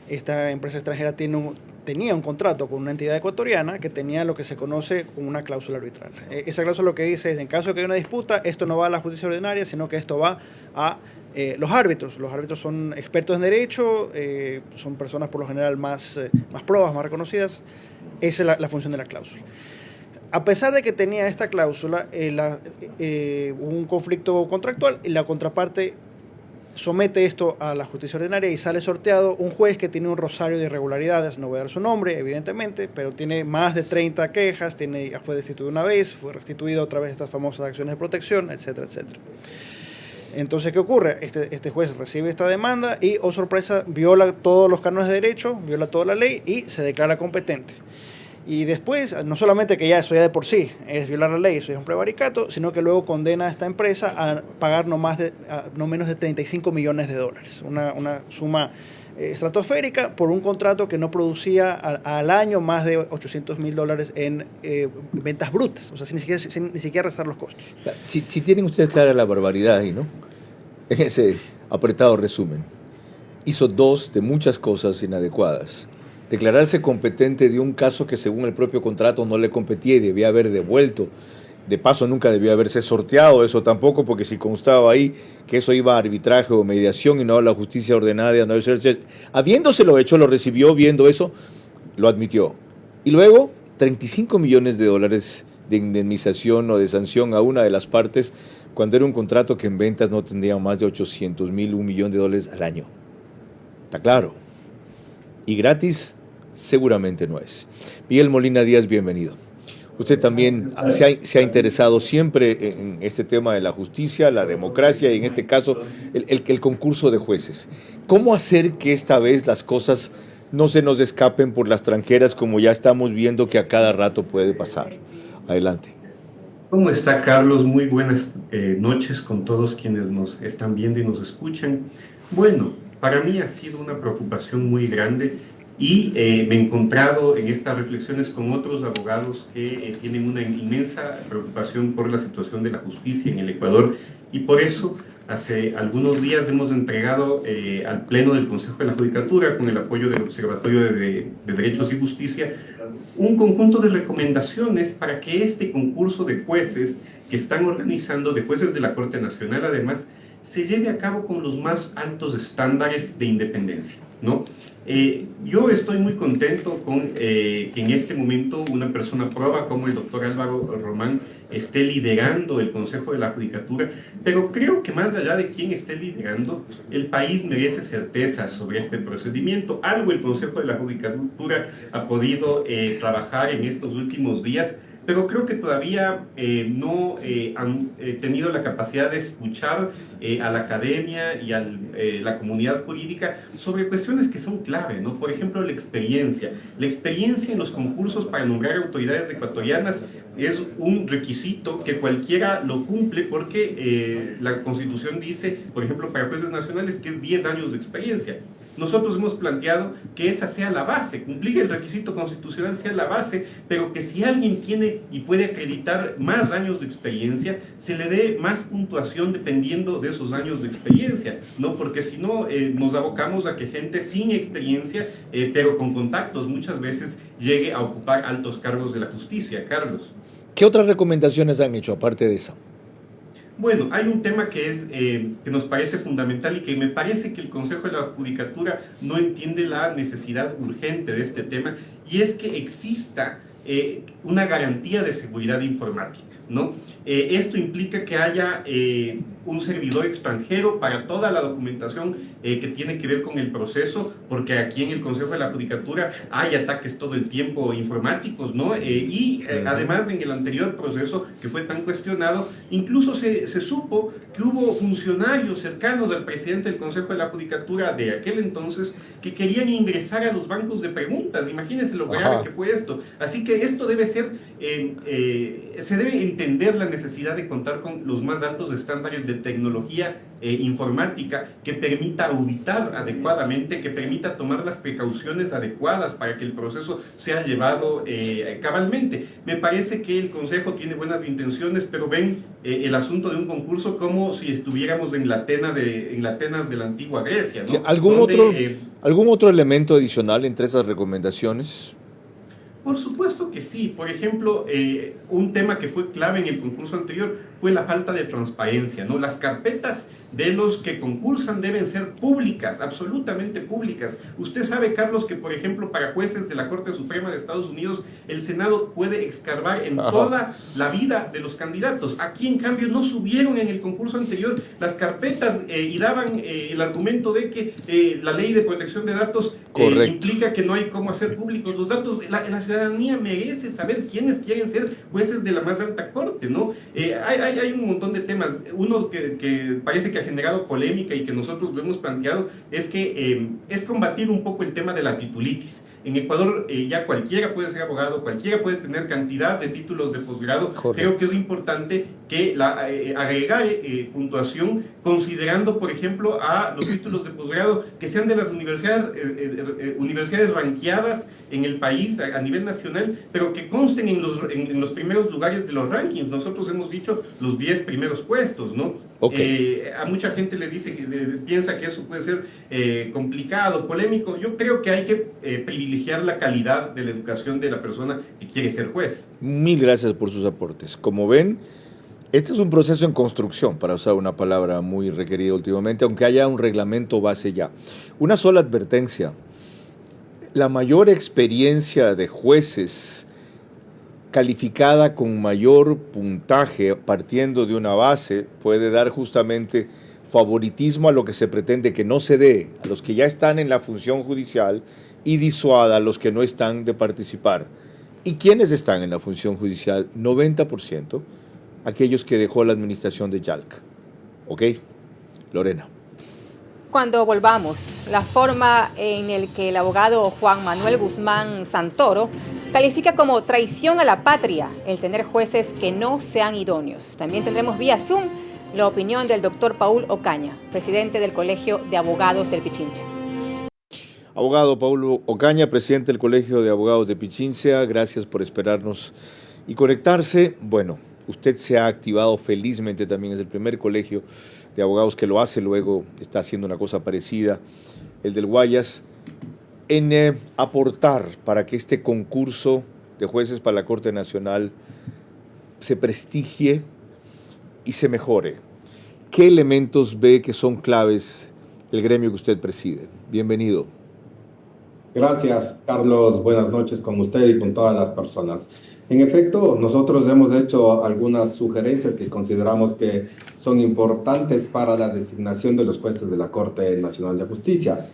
Esta empresa extranjera tenía un contrato con una entidad ecuatoriana que tenía lo que se conoce como una cláusula arbitral. Esa cláusula lo que dice es, en caso de que haya una disputa, esto no va a la justicia ordinaria, sino que esto va a los árbitros. Los árbitros son expertos en derecho, son personas por lo general más probas, más reconocidas. Esa es la función de la cláusula. A pesar de que tenía esta cláusula, hubo un conflicto contractual y la contraparte somete esto a la justicia ordinaria y sale sorteado un juez que tiene un rosario de irregularidades. No voy a dar su nombre, evidentemente, pero tiene más de 30 quejas, fue destituido una vez, fue restituido otra vez estas famosas acciones de protección, etcétera, etcétera. Entonces, ¿qué ocurre? Este juez recibe esta demanda y, oh sorpresa, viola todos los cánones de derecho, viola toda la ley y se declara competente. Y después, no solamente que eso ya de por sí es violar la ley, eso es un prevaricato, sino que luego condena a esta empresa a pagar no menos de 35 millones de dólares, una suma estratosférica por un contrato que no producía al año más de $800,000 en ventas brutas, o sea, sin ni siquiera restar los costos. Si tienen ustedes clara la barbaridad ahí, ¿no? En ese apretado resumen, hizo dos de muchas cosas inadecuadas. Declararse competente de un caso que según el propio contrato no le competía y debía haber devuelto. De paso, nunca debió haberse sorteado eso tampoco, porque si constaba ahí que eso iba a arbitraje o mediación y no a la justicia ordenada, habiéndoselo hecho, lo recibió, viendo eso, lo admitió. Y luego, 35 millones de dólares de indemnización o de sanción a una de las partes, cuando era un contrato que en ventas no tendría más de 800,000, $1 millón al año. Está claro. Y gratis, seguramente no es. Miguel Molina Díaz, bienvenido. Usted también se ha interesado siempre en este tema de la justicia, la democracia y en este caso el concurso de jueces. ¿Cómo hacer que esta vez las cosas no se nos escapen por las tranqueras como ya estamos viendo que a cada rato puede pasar? Adelante. ¿Cómo está, Carlos? Muy buenas noches con todos quienes nos están viendo y nos escuchan. Bueno, para mí ha sido una preocupación muy grande y me he encontrado en estas reflexiones con otros abogados que tienen una inmensa preocupación por la situación de la justicia en el Ecuador, y por eso hace algunos días hemos entregado al Pleno del Consejo de la Judicatura, con el apoyo del Observatorio de Derechos y Justicia, un conjunto de recomendaciones para que este concurso de jueces que están organizando, de jueces de la Corte Nacional además, se lleve a cabo con los más altos estándares de independencia, ¿no? Yo estoy muy contento con que en este momento una persona proba como el doctor Álvaro Román esté liderando el Consejo de la Judicatura, pero creo que más allá de quién esté liderando, el país merece certeza sobre este procedimiento. Algo el Consejo de la Judicatura ha podido trabajar en estos últimos días, pero creo que todavía no han tenido la capacidad de escuchar a la academia y a la comunidad jurídica sobre cuestiones que son clave, ¿no? Por ejemplo, la experiencia. La experiencia en los concursos para nombrar autoridades ecuatorianas es un requisito que cualquiera lo cumple porque la Constitución dice, por ejemplo, para jueces nacionales, que es 10 años de experiencia. Nosotros hemos planteado que esa sea la base, cumplir el requisito constitucional sea la base, pero que si alguien tiene y puede acreditar más años de experiencia, se le dé más puntuación dependiendo de esos años de experiencia, ¿no? Porque si no, nos abocamos a que gente sin experiencia, pero con contactos muchas veces, llegue a ocupar altos cargos de la justicia. Carlos. ¿Qué otras recomendaciones han hecho aparte de esa? Bueno, hay un tema que nos parece fundamental y que me parece que el Consejo de la Judicatura no entiende la necesidad urgente de este tema, y es que exista una garantía de seguridad informática, ¿no? Esto implica que haya un servidor extranjero para toda la documentación que tiene que ver con el proceso, porque aquí en el Consejo de la Judicatura hay ataques todo el tiempo informáticos, ¿no? Además, en el anterior proceso que fue tan cuestionado, incluso se supo que hubo funcionarios cercanos al presidente del Consejo de la Judicatura de aquel entonces que querían ingresar a los bancos de preguntas. Imagínense lo grave que fue esto. Así que esto debe ser, se debe entender la necesidad de contar con los más altos estándares de tecnología informática que permita auditar adecuadamente, que permita tomar las precauciones adecuadas para que el proceso sea llevado cabalmente. Me parece que el Consejo tiene buenas intenciones, pero ven el asunto de un concurso como si estuviéramos en la Atenas de la antigua Grecia, ¿no? ¿Algún otro elemento adicional entre esas recomendaciones? Por supuesto que sí. Por ejemplo, un tema que fue clave en el concurso anterior fue la falta de transparencia, ¿no? Las carpetas de los que concursan deben ser públicas, absolutamente públicas. Usted sabe, Carlos, que por ejemplo para jueces de la Corte Suprema de Estados Unidos, el Senado puede escarbar en toda la vida de los candidatos. Aquí, en cambio, no subieron en el concurso anterior las carpetas y daban el argumento de que la ley de protección de datos implica que no hay cómo hacer públicos los datos. La ciudadanía merece saber quiénes quieren ser jueces de la más alta corte, ¿no? Hay un montón de temas. Uno que parece que ha generado polémica y que nosotros lo hemos planteado es que es combatir un poco el tema de la titulitis. En Ecuador ya cualquiera puede ser abogado, cualquiera puede tener cantidad de títulos de posgrado. Creo que es importante que agregar puntuación considerando, por ejemplo, a los títulos de posgrado que sean de las universidades ranqueadas en el país a nivel nacional, pero que consten en los primeros lugares de los rankings. Nosotros hemos dicho los 10 primeros puestos, ¿no? A mucha gente le dice piensa que eso puede ser complicado, polémico. Yo creo que hay que privilegiar la calidad de la educación de la persona que quiere ser juez. Mil gracias por sus aportes. Como ven, este es un proceso en construcción, para usar una palabra muy requerida últimamente, aunque haya un reglamento base ya. Una sola advertencia: la mayor experiencia de jueces calificada con mayor puntaje partiendo de una base puede dar justamente favoritismo a lo que se pretende que no se dé a los que ya están en la función judicial y disuada a los que no están de participar. ¿Y quiénes están en la función judicial? 90%, aquellos que dejó la administración de Yalc. ¿Ok? Lorena. Cuando volvamos, la forma en la que el abogado Juan Manuel Guzmán Santoro califica como traición a la patria el tener jueces que no sean idóneos. También tendremos vía Zoom la opinión del doctor Paul Ocaña, presidente del Colegio de Abogados del Pichincha. Abogado Paul Ocaña, presidente del Colegio de Abogados de Pichincha, gracias por esperarnos y conectarse. Bueno, usted se ha activado felizmente también, es el primer colegio de abogados que lo hace, luego está haciendo una cosa parecida, el del Guayas, en aportar para que este concurso de jueces para la Corte Nacional se prestigie y se mejore. ¿Qué elementos ve que son claves del gremio que usted preside? Bienvenido. Gracias, Carlos. Buenas noches con usted y con todas las personas. En efecto, nosotros hemos hecho algunas sugerencias que consideramos que son importantes para la designación de los jueces de la Corte Nacional de Justicia.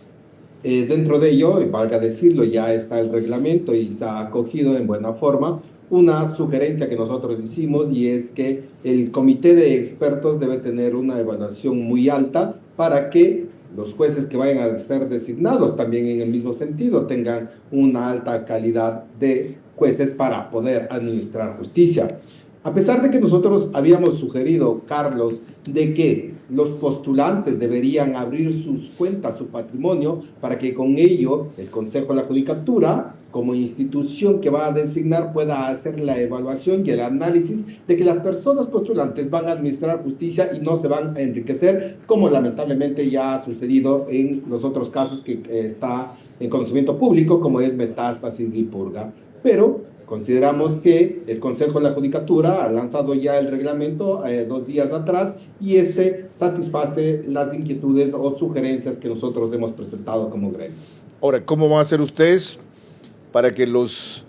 Dentro de ello, y valga decirlo, ya está el reglamento y se ha acogido en buena forma una sugerencia que nosotros hicimos, y es que el comité de expertos debe tener una evaluación muy alta para que los jueces que vayan a ser designados también en el mismo sentido tengan una alta calidad de jueces para poder administrar justicia. A pesar de que nosotros habíamos sugerido, Carlos, de que los postulantes deberían abrir sus cuentas, su patrimonio, para que con ello el Consejo de la Judicatura, como institución que va a designar, pueda hacer la evaluación y el análisis de que las personas postulantes van a administrar justicia y no se van a enriquecer, como lamentablemente ya ha sucedido en los otros casos que está en conocimiento público, como es Metástasis y Purga. Pero Consideramos que el Consejo de la Judicatura ha lanzado ya el reglamento 2 días atrás y satisface las inquietudes o sugerencias que nosotros hemos presentado como gremio. Ahora, ¿cómo van a hacer ustedes para que los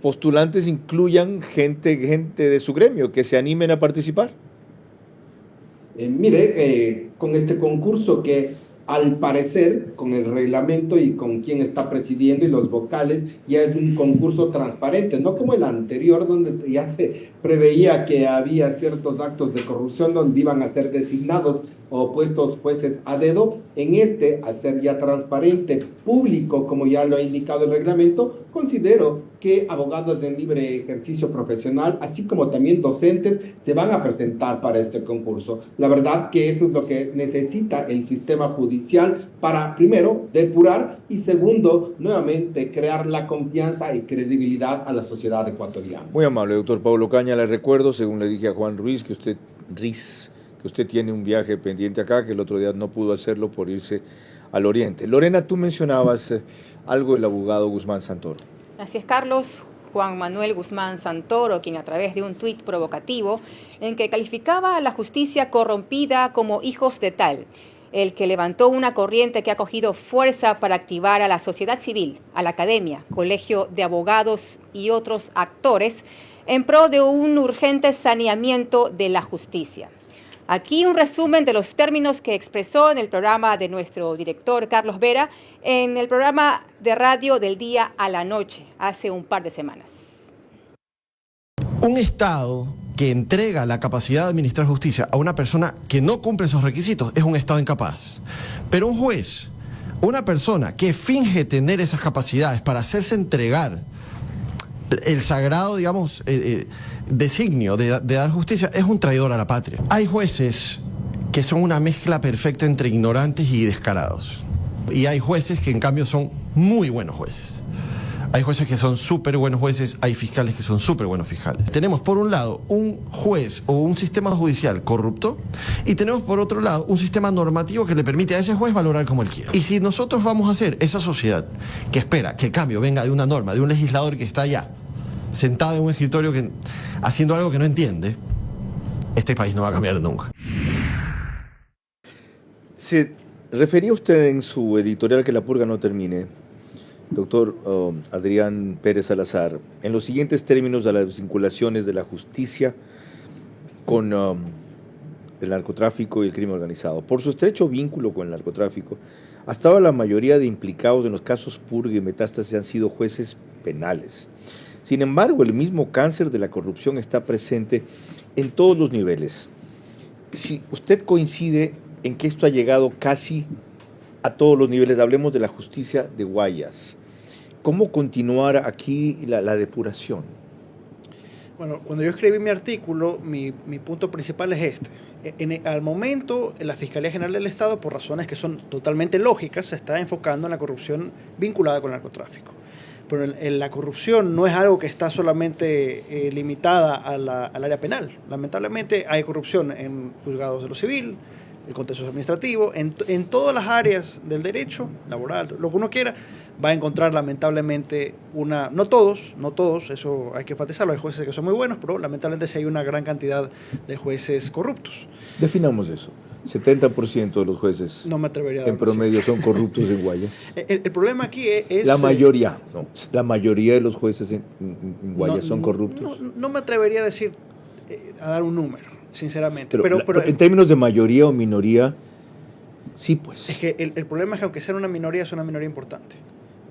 postulantes incluyan gente de su gremio, que se animen a participar? Con este concurso que al parecer, con el reglamento y con quien está presidiendo y los vocales, ya es un concurso transparente, no como el anterior, donde ya se preveía que había ciertos actos de corrupción donde iban a ser designados o puestos jueces a dedo. Al ser ya transparente, público, como ya lo ha indicado el reglamento, considero que abogados en libre ejercicio profesional, así como también docentes, se van a presentar para este concurso. La verdad que eso es lo que necesita el sistema judicial para, primero, depurar y segundo, nuevamente, crear la confianza y credibilidad a la sociedad ecuatoriana. Muy amable, doctor Pablo Caña. Le recuerdo, según le dije a Juan Ruiz, que usted tiene un viaje pendiente acá, que el otro día no pudo hacerlo por irse al oriente. Lorena, tú mencionabas algo del abogado Guzmán Santoro. Así es, Carlos. Juan Manuel Guzmán Santoro, quien a través de un tuit provocativo en que calificaba a la justicia corrompida como hijos de tal, el que levantó una corriente que ha cogido fuerza para activar a la sociedad civil, a la academia, colegio de abogados y otros actores en pro de un urgente saneamiento de la justicia. Aquí un resumen de los términos que expresó en el programa de nuestro director Carlos Vera, en el programa de radio Del Día a la Noche, hace un par de semanas. Un Estado que entrega la capacidad de administrar justicia a una persona que no cumple esos requisitos es un Estado incapaz. Pero un juez, una persona que finge tener esas capacidades para hacerse entregar el sagrado, digamos, designio de dar justicia, es un traidor a la patria. Hay jueces que son una mezcla perfecta entre ignorantes y descarados. Y hay jueces que en cambio son muy buenos jueces. Hay jueces que son súper buenos jueces, hay fiscales que son súper buenos fiscales. Tenemos por un lado un juez o un sistema judicial corrupto y tenemos por otro lado un sistema normativo que le permite a ese juez valorar como él quiera. Y si nosotros vamos a hacer esa sociedad que espera que el cambio venga de una norma, de un legislador que está allá, sentado en un escritorio haciendo algo que no entiende, este país no va a cambiar nunca. Se refería usted en su editorial Que la purga no termine, doctor Adrián Pérez Salazar, en los siguientes términos a las vinculaciones de la justicia con el narcotráfico y el crimen organizado. Por su estrecho vínculo con el narcotráfico, hasta ahora la mayoría de implicados en los casos purga y metástasis han sido jueces penales. Sin embargo, el mismo cáncer de la corrupción está presente en todos los niveles. Si usted coincide en que esto ha llegado casi a todos los niveles, hablemos de la justicia de Guayas, ¿cómo continuar aquí la depuración? Bueno, cuando yo escribí mi artículo, mi punto principal es este. Al momento, la Fiscalía General del Estado, por razones que son totalmente lógicas, se está enfocando en la corrupción vinculada con el narcotráfico. Pero la corrupción no es algo que está solamente limitada al área penal. Lamentablemente hay corrupción en juzgados de lo civil, el contexto administrativo, en todas las áreas del derecho, laboral, lo que uno quiera, va a encontrar lamentablemente no todos, eso hay que enfatizarlo, hay jueces que son muy buenos, pero lamentablemente sí hay una gran cantidad de jueces corruptos. Definamos eso. 70% de los jueces no me atrevería a en promedio son corruptos en Guayas. El problema aquí es... La mayoría de los jueces en Guayas son corruptos. No me atrevería a decir, a dar un número, sinceramente. Pero en términos de mayoría o minoría, sí, pues. Es que el problema es que aunque sea una minoría, es una minoría importante.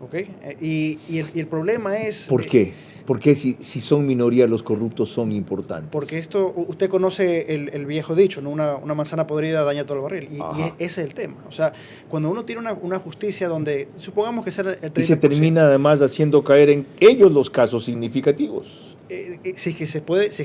¿Okay? Y el problema es... ¿Por qué? Porque si son minoría, los corruptos son importantes. Porque usted conoce el viejo dicho, ¿no? Una manzana podrida daña todo el barril. Y ese es el tema. O sea, cuando uno tiene una justicia donde, supongamos que sea el 30%. Y se termina además haciendo caer en ellos los casos significativos. Si es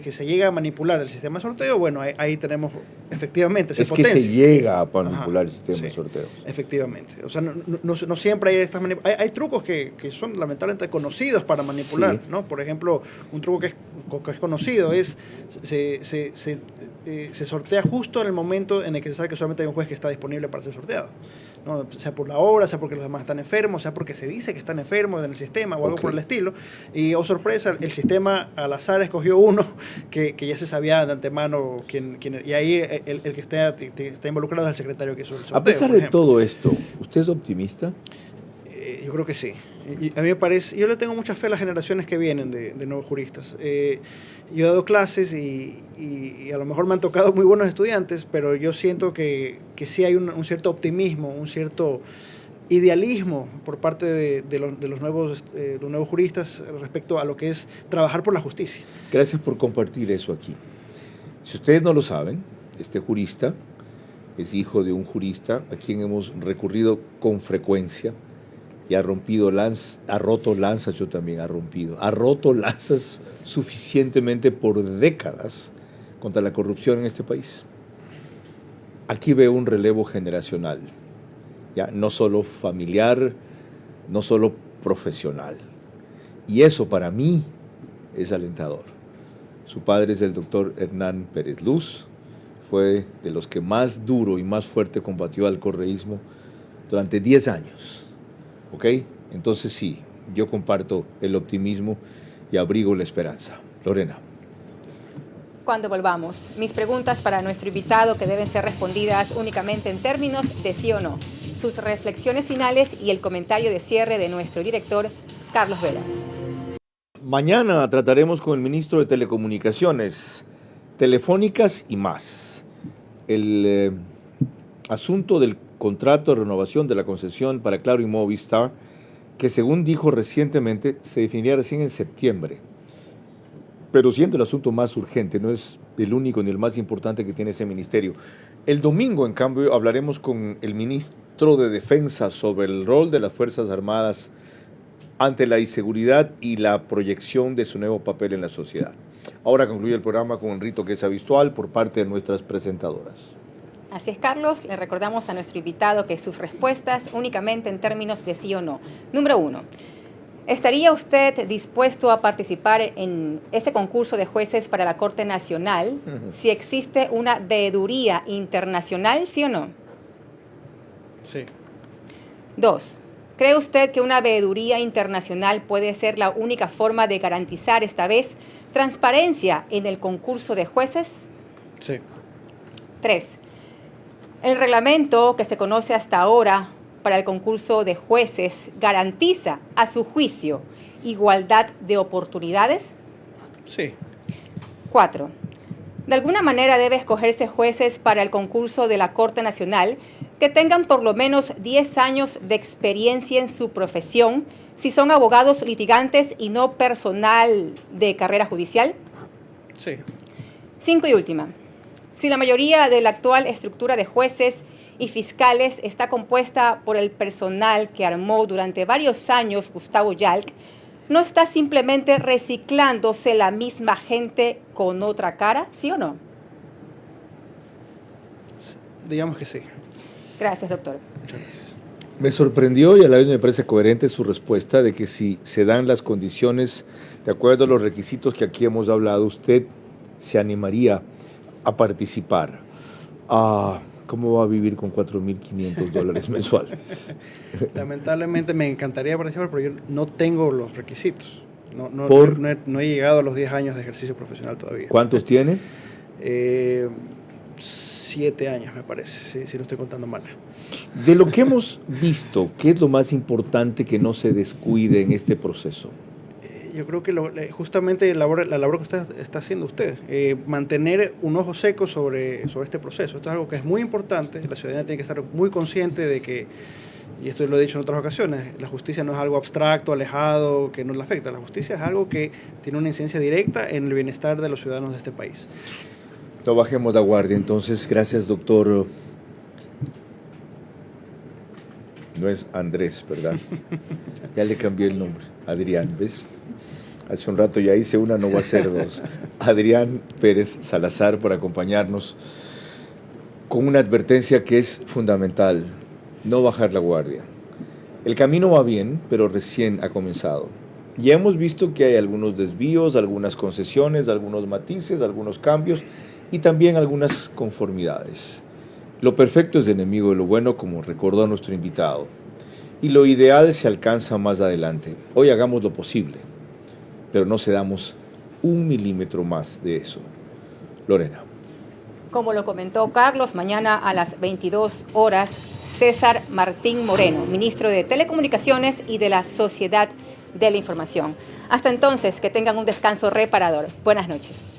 que se llega a manipular el sistema de sorteo, bueno, ahí tenemos efectivamente es que se llega a manipular el sistema de sorteo. Efectivamente. O sea, no siempre hay estas manipulaciones. Hay trucos que son lamentablemente conocidos para manipular, ¿no? Por ejemplo, un truco que es conocido es se sortea justo en el momento en el que se sabe que solamente hay un juez que está disponible para ser sorteado, ¿no? Sea por la obra, sea porque los demás están enfermos, sea porque se dice que están enfermos en el sistema o algo por el estilo. Y, oh sorpresa, el sistema al azar escogió uno que ya se sabía de antemano y ahí el que está involucrado es el secretario que hizo el sorteo. A pesar de todo esto, ¿usted es optimista? Yo creo que sí. Y a mí me parece, yo le tengo mucha fe a las generaciones que vienen de nuevos juristas. Yo he dado clases y a lo mejor me han tocado muy buenos estudiantes, pero yo siento que sí hay un cierto optimismo, un cierto idealismo por parte de los nuevos juristas respecto a lo que es trabajar por la justicia. Gracias por compartir eso aquí. Si ustedes no lo saben, este jurista es hijo de un jurista a quien hemos recurrido con frecuencia y ha roto lanzas, yo también ha roto lanzas suficientemente por décadas contra la corrupción en este país. Aquí veo un relevo generacional, ya no solo familiar, no solo profesional. Y eso para mí es alentador. Su padre es el doctor Hernán Pérez Luz, fue de los que más duro y más fuerte combatió al correísmo durante 10 años. ¿Ok? Entonces sí, yo comparto el optimismo y abrigo la esperanza. Lorena. Cuando volvamos, mis preguntas para nuestro invitado que deben ser respondidas únicamente en términos de sí o no. Sus reflexiones finales y el comentario de cierre de nuestro director, Carlos Vera. Mañana trataremos con el ministro de Telecomunicaciones, Telefónicas y más. El asunto del contrato de renovación de la concesión para Claro y Movistar, que según dijo recientemente se definiría recién en septiembre. Pero siendo el asunto más urgente, no es el único ni el más importante que tiene ese ministerio. El domingo, en cambio, hablaremos con el ministro de Defensa sobre el rol de las Fuerzas Armadas ante la inseguridad y la proyección de su nuevo papel en la sociedad. Ahora concluye el programa con un rito que es habitual por parte de nuestras presentadoras. Así es, Carlos. Le recordamos a nuestro invitado que sus respuestas únicamente en términos de sí o no. Número 1. ¿Estaría usted dispuesto a participar en ese concurso de jueces para la Corte Nacional si existe una veeduría internacional, sí o no? Sí. 2. ¿Cree usted que una veeduría internacional puede ser la única forma de garantizar esta vez transparencia en el concurso de jueces? Sí. 3. El reglamento que se conoce hasta ahora para el concurso de jueces garantiza, a su juicio, igualdad de oportunidades. Sí. 4. De alguna manera debe escogerse jueces para el concurso de la Corte Nacional que tengan por lo menos 10 años de experiencia en su profesión, si son abogados litigantes y no personal de carrera judicial. Sí. 5 y última. Si la mayoría de la actual estructura de jueces y fiscales está compuesta por el personal que armó durante varios años Gustavo Yalc, ¿no está simplemente reciclándose la misma gente con otra cara? ¿Sí o no? Digamos que sí. Gracias, doctor. Muchas gracias. Me sorprendió y a la vez me parece coherente su respuesta de que si se dan las condiciones de acuerdo a los requisitos que aquí hemos hablado, usted se animaría a participar. ¿Cómo va a vivir con $4,500 mensuales? Lamentablemente me encantaría participar, pero yo no tengo los requisitos. No he llegado a los 10 años de ejercicio profesional todavía. ¿Cuántos tiene? 7 años, me parece, si no estoy contando mal. De lo que hemos visto, ¿qué es lo más importante que no se descuide en este proceso? Yo creo que justamente la labor que usted está haciendo usted, mantener un ojo seco sobre este proceso. Esto es algo que es muy importante. La ciudadanía tiene que estar muy consciente de que, y esto lo he dicho en otras ocasiones, la justicia no es algo abstracto, alejado, que no le afecta. La justicia es algo que tiene una incidencia directa en el bienestar de los ciudadanos de este país. No bajemos la guardia, entonces. Gracias, doctor. No es Andrés, ¿verdad? Ya le cambié el nombre. Adrián, ¿ves? Hace un rato ya hice una, no voy a hacer dos. Adrián Pérez Salazar por acompañarnos con una advertencia que es fundamental: no bajar la guardia. El camino va bien, pero recién ha comenzado. Ya hemos visto que hay algunos desvíos, algunas concesiones, algunos matices, algunos cambios y también algunas conformidades. Lo perfecto es enemigo de lo bueno, como recordó nuestro invitado. Y lo ideal se alcanza más adelante. Hoy hagamos lo posible, pero no cedamos 1 milímetro más de eso. Lorena. Como lo comentó Carlos, mañana a las 22 horas, César Martín Moreno, ministro de Telecomunicaciones y de la Sociedad de la Información. Hasta entonces, que tengan un descanso reparador. Buenas noches.